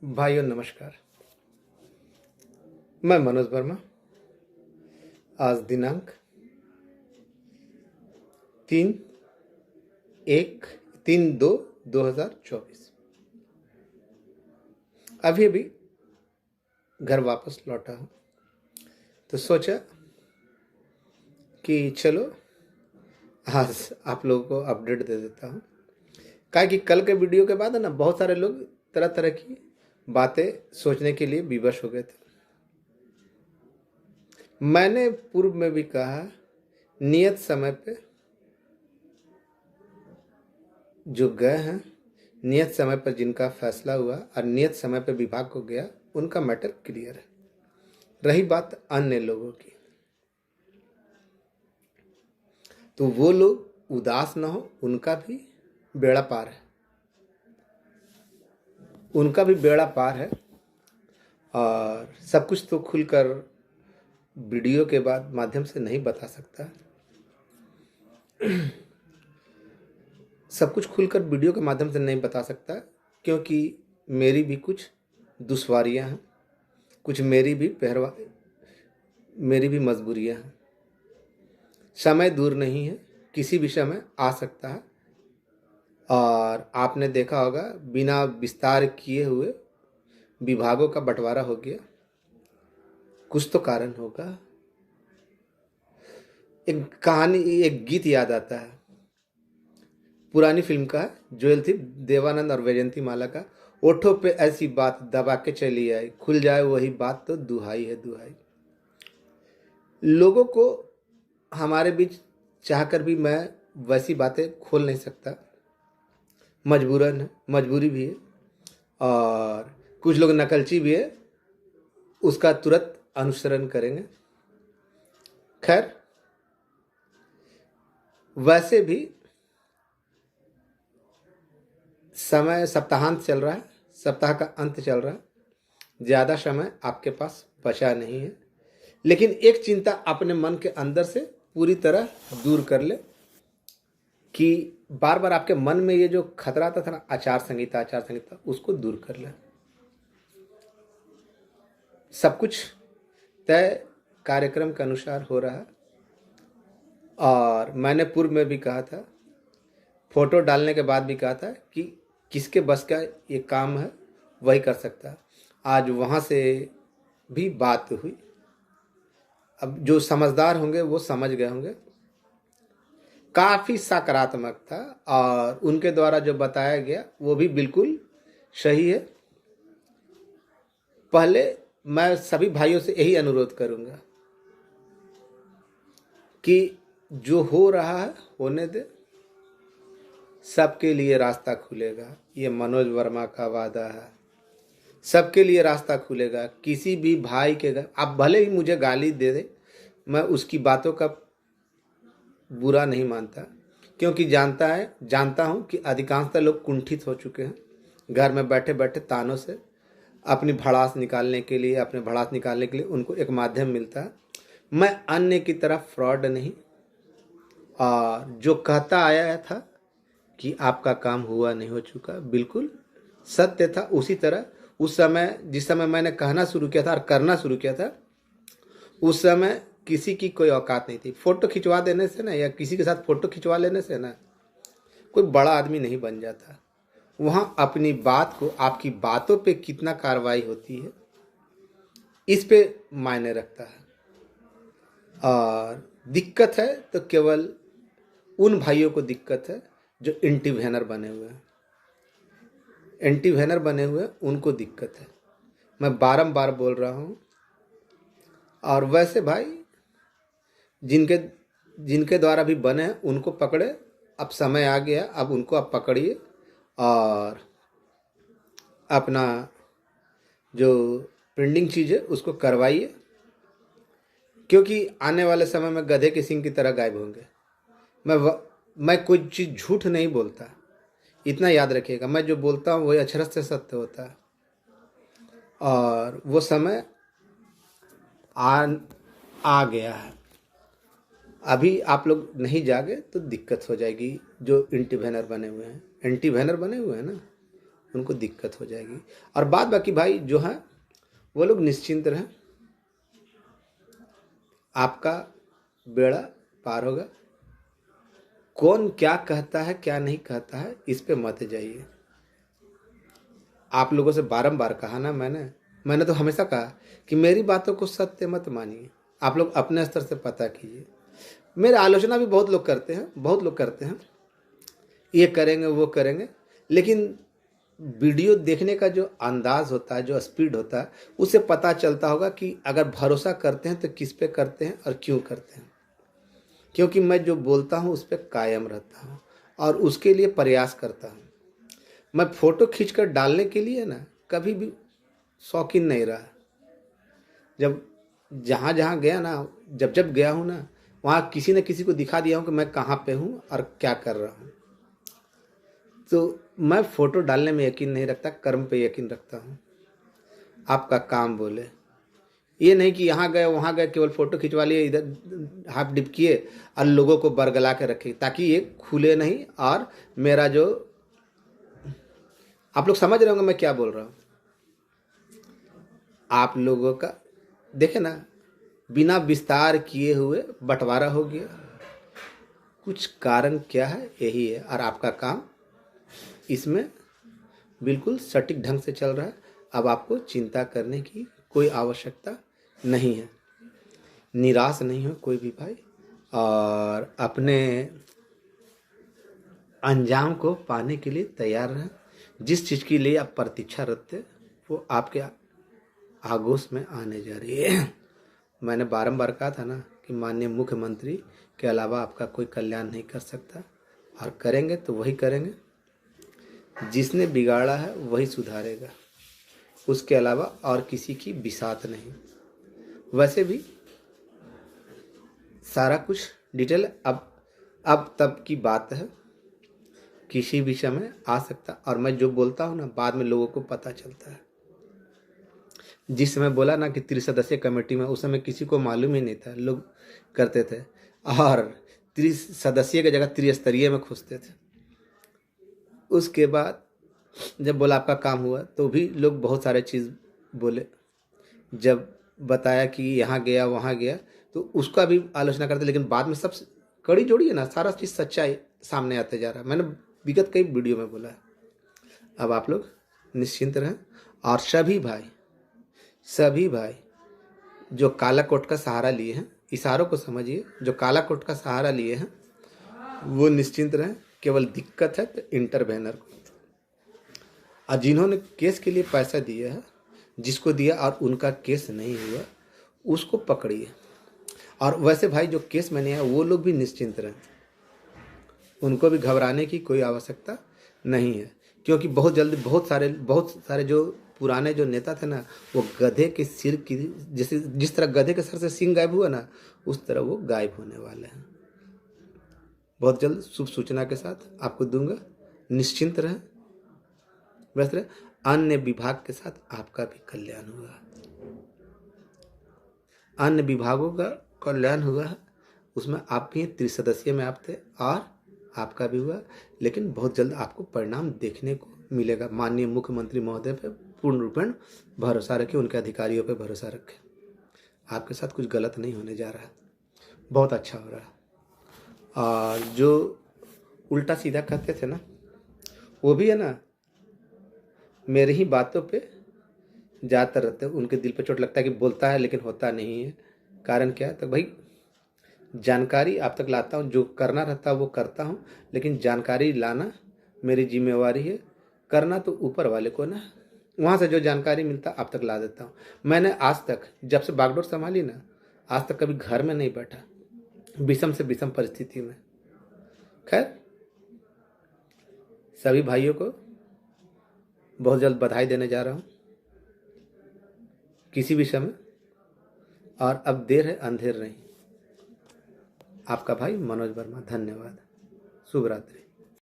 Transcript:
भाइयों नमस्कार। मैं मनोज वर्मा। आज दिनांक 3/2/2024 अभी घर वापस लौटा हूँ, तो सोचा कि चलो आज आप लोगों को अपडेट दे देता हूँ। क्या कि कल के वीडियो के बाद है ना, बहुत सारे लोग तरह तरह की बातें सोचने के लिए विवश हो गए थे। मैंने पूर्व में भी कहा, नियत समय पे जो गए हैं, नियत समय पर जिनका फैसला हुआ और नियत समय पर विभाग को गया, उनका मैटर क्लियर है। रही बात अन्य लोगों की, तो वो लोग उदास ना हो, उनका भी बेड़ा पार है, उनका भी बेड़ा पार है। और सब कुछ तो खुलकर वीडियो के बाद माध्यम से नहीं बता सकता। सब कुछ खुलकर वीडियो के माध्यम से नहीं बता सकता, क्योंकि मेरी भी कुछ दुश्वारियां हैं, कुछ मेरी भी मजबूरियां हैं। समय दूर नहीं है, किसी भी समय आ सकता है। और आपने देखा होगा, बिना विस्तार किए हुए विभागों का बंटवारा हो गया, कुछ तो कारण होगा। एक गीत याद आता है, पुरानी फिल्म का, जोएल थी, देवानंद और वैजयंती माला का। ओठों पे ऐसी बात दबा के चली आई, खुल जाए वही बात तो दुहाई है दुहाई। लोगों को हमारे बीच चाहकर भी मैं वैसी बातें खोल नहीं सकता, मजबूरन है, मजबूरी भी है। और कुछ लोग नकलची भी है, उसका तुरंत अनुसरण करेंगे। खैर, वैसे भी समय, सप्ताहांत चल रहा है, सप्ताह का अंत चल रहा है, ज़्यादा समय आपके पास बचा नहीं है। लेकिन एक चिंता अपने मन के अंदर से पूरी तरह दूर कर ले, कि बार बार आपके मन में ये जो खतरा आता था ना, आचार संहिता, उसको दूर कर ले। सब कुछ तय कार्यक्रम के अनुसार हो रहा है। और मैंने पूर्व में भी कहा था, फोटो डालने के बाद भी कहा था कि किसके बस का ये काम है वही कर सकता है। आज वहाँ से भी बात हुई। अब जो समझदार होंगे वो समझ गए होंगे, काफ़ी सकारात्मक था। और उनके द्वारा जो बताया गया वो भी बिल्कुल सही है। पहले मैं सभी भाइयों से यही अनुरोध करूंगा कि जो हो रहा है होने दे, सबके लिए रास्ता खुलेगा। ये मनोज वर्मा का वादा है, सबके लिए रास्ता खुलेगा। किसी भी भाई के घर, आप भले ही मुझे गाली दे दे, मैं उसकी बातों का बुरा नहीं मानता, क्योंकि जानता हूँ कि अधिकांशतः लोग कुंठित हो चुके हैं। घर में बैठे बैठे तानों से अपनी भड़ास निकालने के लिए उनको एक माध्यम मिलता है। मैं अन्य की तरफ फ्रॉड नहीं, और जो कहता आया था कि आपका काम हुआ नहीं हो चुका, बिल्कुल सत्य था। उसी तरह उस समय, जिस समय मैंने कहना शुरू किया था और करना शुरू किया था, उस समय किसी की कोई औकात नहीं थी। फोटो खिंचवा देने से ना, या किसी के साथ फोटो खिंचवा लेने से ना, कोई बड़ा आदमी नहीं बन जाता। वहाँ अपनी बात को, आपकी बातों पे कितना कार्रवाई होती है, इस पे मायने रखता है। और दिक्कत है तो केवल उन भाइयों को दिक्कत है जो एंटी वैनर बने हुए हैं। एंटी वैनर बने हुए उनको दिक्कत है, मैं बारंबार बोल रहा हूँ। और वैसे भाई जिनके जिनके द्वारा भी बने हैं उनको पकड़े। अब समय आ गया, अब उनको आप पकड़िए और अपना जो पेंडिंग चीज़ है उसको करवाइए, क्योंकि आने वाले समय में गधे के सिंग की तरह गायब होंगे। मैं कोई चीज़ झूठ नहीं बोलता, इतना याद रखिएगा। मैं जो बोलता हूँ वही अक्षरश से सत्य होता है। और वो समय आ गया है। अभी आप लोग नहीं जागे तो दिक्कत हो जाएगी। जो एंटी वैनर बने हुए हैं ना, उनको दिक्कत हो जाएगी। और बाद बाकी भाई जो है वो लोग निश्चिंत रहें, आपका बेड़ा पार होगा। कौन क्या कहता है क्या नहीं कहता है इस पे मत जाइए। आप लोगों से बारंबार कहा ना, मैंने तो हमेशा कहा कि मेरी बातों को सत्य मत मानिए, आप लोग अपने स्तर से पता कीजिए। मेरे आलोचना भी बहुत लोग करते हैं, बहुत लोग करते हैं, ये करेंगे वो करेंगे, लेकिन वीडियो देखने का जो अंदाज होता है, जो स्पीड होता है, उससे पता चलता होगा कि अगर भरोसा करते हैं तो किस पे करते हैं और क्यों करते हैं। क्योंकि मैं जो बोलता हूँ उस पर कायम रहता हूँ और उसके लिए प्रयास करता हूँ। मैं फोटो खींचकर डालने के लिए ना कभी भी शौकीन नहीं रहा। जब जहाँ जहाँ गया ना, जब जब गया हूँ ना, वहाँ किसी न किसी को दिखा दिया हूँ कि मैं कहाँ पे हूँ और क्या कर रहा हूँ। तो मैं फोटो डालने में यकीन नहीं रखता, कर्म पे यकीन रखता हूँ। आपका काम बोले, ये नहीं कि यहाँ गए वहाँ गए केवल फोटो खिंचवा लिए, इधर हाथ डिप किए और लोगों को बरगला के रखे, ताकि ये खुले नहीं। और मेरा जो, आप लोग समझ रहे होंगे मैं क्या बोल रहा हूँ। आप लोगों का देखे ना, बिना विस्तार किए हुए बंटवारा हो गया। कुछ कारण क्या है, यही है। और आपका काम इसमें बिल्कुल सटीक ढंग से चल रहा है। अब आपको चिंता करने की कोई आवश्यकता नहीं है। निराश नहीं हो कोई भी भाई, और अपने अंजाम को पाने के लिए तैयार रहें। जिस चीज़ के लिए आप प्रतीक्षा रखते वो आपके आगोश में आने जा रही है। मैंने बारंबार कहा था ना कि माननीय मुख्यमंत्री के अलावा आपका कोई कल्याण नहीं कर सकता, और करेंगे तो वही करेंगे जिसने बिगाड़ा है, वही सुधारेगा। उसके अलावा और किसी की बिसात नहीं। वैसे भी सारा कुछ डिटेल अब तब की बात है, किसी भी समय आ सकता। और मैं जो बोलता हूँ ना, बाद में लोगों को पता चलता है। जिस समय बोला ना कि त्रिसदस्यीय कमेटी में, उस समय किसी को मालूम ही नहीं था, लोग करते थे और त्रिसदस्यीय की जगह त्रिस्तरीय में खुसते थे। उसके बाद जब बोला आपका काम हुआ तो भी लोग बहुत सारे चीज़ बोले। जब बताया कि यहाँ गया वहाँ गया तो उसका भी आलोचना करते, लेकिन बाद में सब कड़ी जोड़ी है ना, सारा चीज़ सच्चाई सामने आते जा रहा है। मैंने विगत कई वीडियो में बोला है। अब आप लोग निश्चिंत रहें। और सभी भाई जो काला कोट का सहारा लिए हैं, इशारों को समझिए, जो काला कोट का सहारा लिए हैं वो निश्चिंत रहें। केवल दिक्कत है तो इंटरवेनर को, और जिन्होंने केस के लिए पैसा दिया है, जिसको दिया और उनका केस नहीं हुआ, उसको पकड़िए। और वैसे भाई जो केस में नहीं है वो लोग भी निश्चिंत रहें, उनको भी घबराने की कोई आवश्यकता नहीं है। क्योंकि बहुत जल्दी बहुत सारे जो पुराने जो नेता थे ना, वो गधे के सिर की, जैसे जिस तरह गधे के सर से सींग गायब हुआ ना, उस तरह वो गायब होने वाले हैं। बहुत जल्द शुभ सूचना के साथ आपको दूंगा, निश्चिंत रहें। वैसे अन्य विभाग के साथ आपका भी कल्याण हुआ, अन्य विभागों का कल्याण हुआ है, उसमें आप भी त्रिसदस्यीय में आप थे और आपका भी हुआ। लेकिन बहुत जल्द आपको परिणाम देखने को मिलेगा। माननीय मुख्यमंत्री महोदय पे पूर्ण रूपेण भरोसा रखें, उनके अधिकारियों पे भरोसा रखें। आपके साथ कुछ गलत नहीं होने जा रहा है, बहुत अच्छा हो रहा है। और जो उल्टा सीधा कहते थे ना, वो भी है ना मेरी ही बातों पे जाते रहते, उनके दिल पे चोट लगता है कि बोलता है लेकिन होता नहीं है। कारण क्या है? तो भाई जानकारी आप तक लाता हूँ, जो करना रहता है वो करता हूँ, लेकिन जानकारी लाना मेरी जिम्मेवारी है। करना तो ऊपर वाले को ना, वहाँ से जो जानकारी मिलता आप तक ला देता हूँ। मैंने आज तक जब से बागडोर संभाली ना, आज तक कभी घर में नहीं बैठा विषम से विषम परिस्थिति में। खैर, सभी भाइयों को बहुत जल्द बधाई देने जा रहा हूँ किसी भी समय, और अब देर है अंधेर नहीं। आपका भाई मनोज वर्मा, धन्यवाद। शुभ रात्रि।